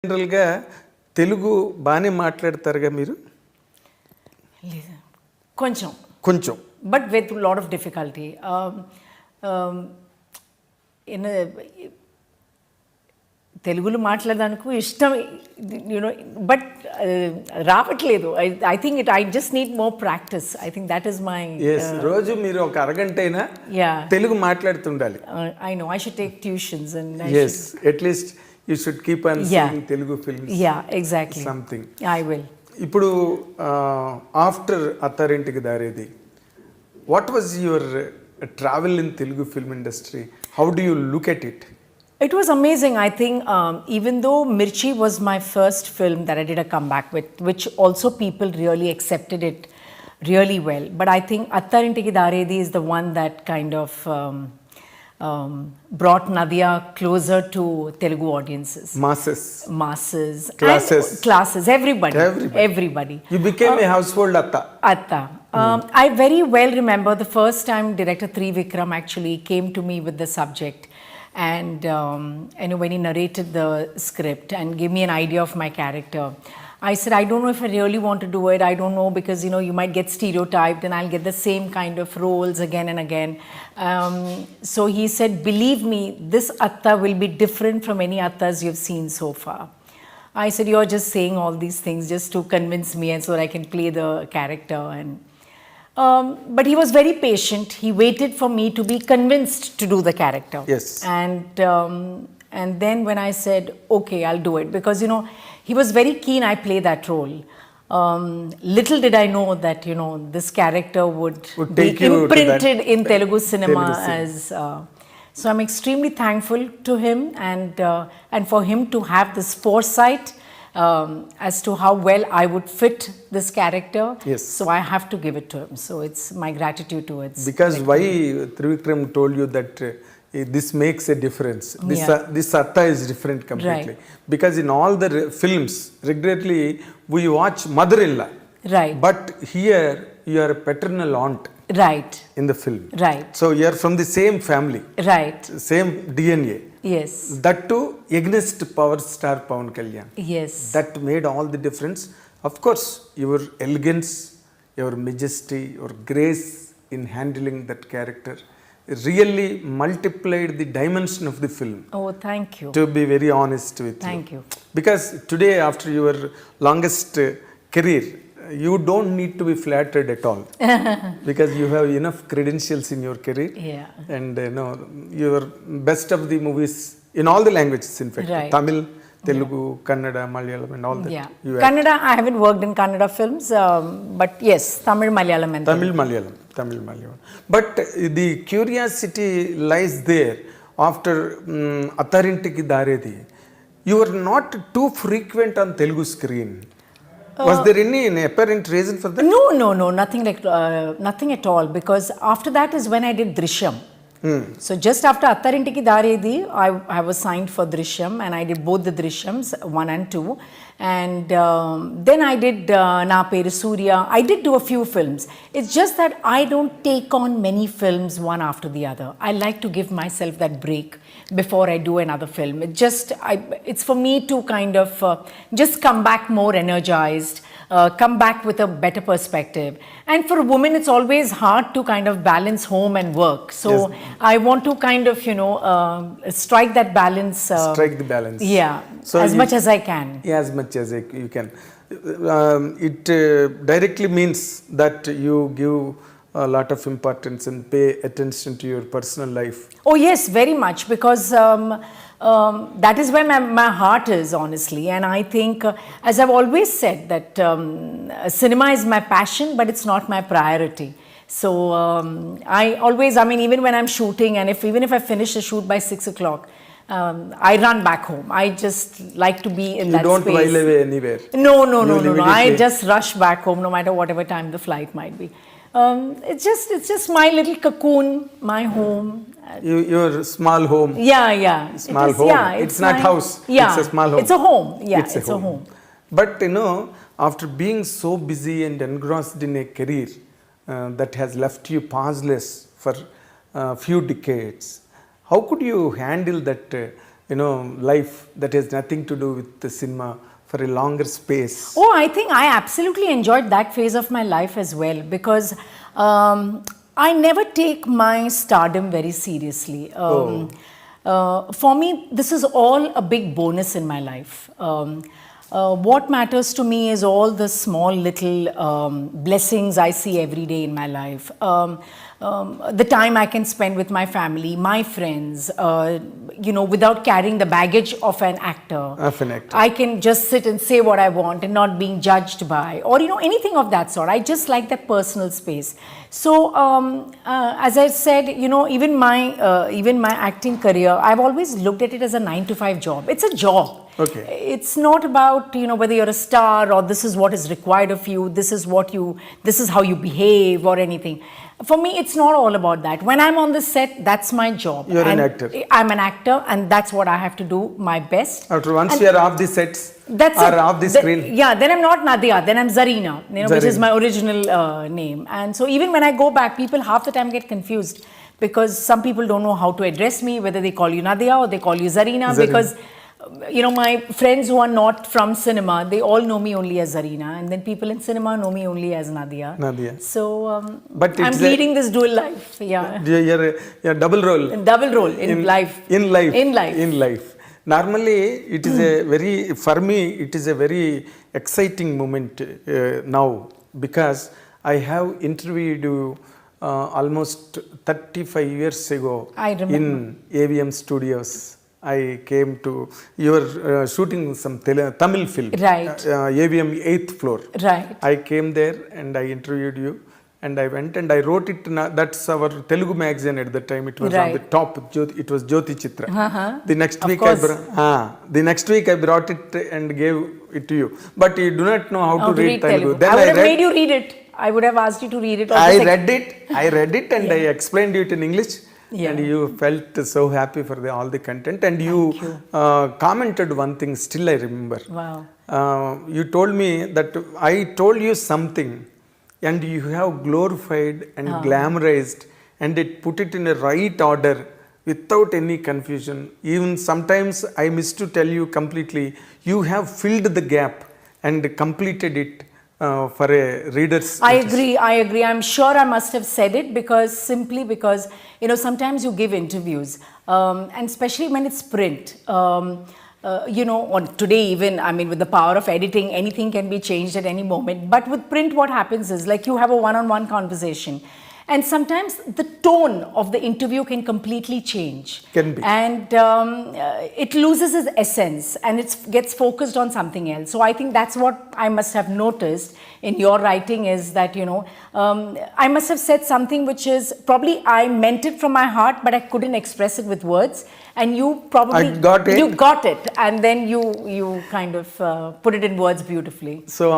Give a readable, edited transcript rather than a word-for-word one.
జనరల్గా తెలుగు బాగానే మాట్లాడతారుగా మీరు? లేదు, కొంచెం కొంచెం, but with lot of difficulty. తెలుగులో మాట్లాడడానికి ఇష్టం, యూనో, బట్ రావట్లేదు. I think I just need more practice. I think that is my. రోజు మీరు ఒక అరగంట అయినా తెలుగు మాట్లాడుతుండాలి. I know I should take tuitions and at least you should keep on seeing Telugu films. Yeah, exactly. Something. I will. Ippudu after Attarintiki Daredi, what was your travel in Telugu film industry? How do you look at it? It was amazing. I think even though Mirchi was my first film that I did a comeback with, which also people really accepted it really well, but I think Attarintiki Daredi is the one that kind of brought Nadhiya closer to Telugu audiences. Masses. Classes. Everybody. You became a household Atta. I very well remember the first time director Vikram actually came to me with the subject, and when he narrated the script and gave me an idea of my character, I said, I don't know if I really want to do it. I don't know, because you might get stereotyped and I'll get the same kind of roles again and again. So he said, believe me, this Atta will be different from any Attas you've seen so far. I said, you're just saying all these things just to convince me and so that I can play the character. And but he was very patient. He waited for me to be convinced to do the character. Yes. And then when I said, okay, I'll do it, because he was very keen I play that role. Little did I know that this character would be imprinted in Telugu cinema as. So I'm extremely thankful to him, and for him to have this foresight as to how well I would fit this character. Yes. So I have to give it to him. So it's my gratitude towards. Because why Trivikram told you that this makes a difference. This Atta is different completely. Right. Because in all the films, regularly we watch mother-in-law. Right. But here you are a paternal aunt. Right. In the film. Right. So you are from the same family. Right. Same DNA. Yes. That too against power star Pawan Kalyan. Yes. That made all the difference. Of course, your elegance, your majesty, your grace in handling that character really multiplied the dimension of the film. Oh, thank you. To be very honest with you. Thank you. Because today, after your longest career, you don't need to be flattered at all. Because you have enough credentials in your career. Yeah. And your best of the movies in all the languages, in fact. Right. Tamil, Telugu, Kannada, Malayalam and all that. Yeah. Kannada, I haven't worked in Kannada films, but yes, Tamil, Malayalam and Tamil, Malayalam. But the curiosity lies there after Attarintiki Daredi. You were not too frequent on Telugu screen. Was there any apparent reason for that? No, nothing at all, because after that is when I did Drishyam. So just after Attarintiki Daredi, I was signed for Drishyam, and I did both the Drishyams 1 and 2, and then I did Na Peru Surya. I did do a few films. It's just that I don't take on many films one after the other. I like to give myself that break before I do another film. It's for me to kind of just come back more energized, come back with a better perspective. And for a woman, it's always hard to kind of balance home and work. So yes. I want to kind of, strike that balance. Strike the balance. Yeah, so as much as I can. Yeah, as much as you can. It directly means that you give a lot of importance and pay attention to your personal life. Oh yes, very much, because that is where my heart is, honestly. And I think, as I've always said, that cinema is my passion, but it's not my priority. So even when I'm shooting, and even if I finish the shoot by 6 o'clock, I run back home. I just like to be in that space. You don't while away anywhere? No. I just rush back home, no matter whatever time the flight might be. It's just my little cocoon, my home. Your small home. Yeah. Small home. Yeah, it's not house. Yeah, it's a small home. It's a home. Yeah, it's a home. But after being so busy and engrossed in a career that has left you pauseless for a few decades, how could you handle that life that has nothing to do with the cinema for a longer space? Oh, I think I absolutely enjoyed that phase of my life as well, because I never take my stardom very seriously. For me, this is all a big bonus in my life. What matters to me is all the small little blessings I see every day in my life. The time I can spend with my family, my friends, without carrying the baggage of an actor. I can just sit and say what I want and not being judged by, or anything of that sort. I just like that personal space. So as I said, even my acting career, I've always looked at it as a 9-to-5 job. It's a job. Okay. It's not about whether you're a star or this is what is required of you, this is how you behave or anything. For me, it's not all about that. When I'm on the set, that's my job. You're an actor. I'm an actor, and that's what I have to do my best. After once you're off the sets or off the screen. Then I'm not Nadhiya, then I'm Zarina, which is my original name. And so even when I go back, people half the time get confused, because some people don't know how to address me, whether they call you Nadhiya or they call you Zarina. Because my friends who are not from cinema, they all know me only as Zarina, and then people in cinema know me only as Nadhiya. So but I'm leading this dual life. You're double role. Double role in life. In life. Normally, it is for me, it is a very exciting moment now, because I have interviewed you almost 35 years ago in AVM Studios. I came to, you were shooting some Tamil film, right? AVM 8th floor. Right. I came there and I interviewed you, and I went and I wrote it. That's our Telugu magazine at the time. It was on the top. It was Jyoti Chitra. The next week, I brought it and gave it to you. But you do not know how to read Telugu. Then I would have made you read it. I would have asked you to read it. I read it and I explained it in English. And you felt so happy for all the content, and you commented one thing, still I remember. Wow. You told me that I told you something and you have glorified and glamorized and put it in a right order without any confusion. Even sometimes I miss to tell you completely, you have filled the gap and completed it for a reader's. I agree. I'm sure I must have said it because sometimes you give interviews, and especially when it's print. On today even, with the power of editing, anything can be changed at any moment. But with print, what happens is, like, you have a one-on-one conversation, and sometimes the tone of the interview can completely change. Can be. And it loses its essence and it gets focused on something else. So I think that's what I must have noticed in your writing, is that, I must have said something which is probably I meant it from my heart, but I couldn't express it with words. And you probably you got it, and then you kind of put it in words beautifully. So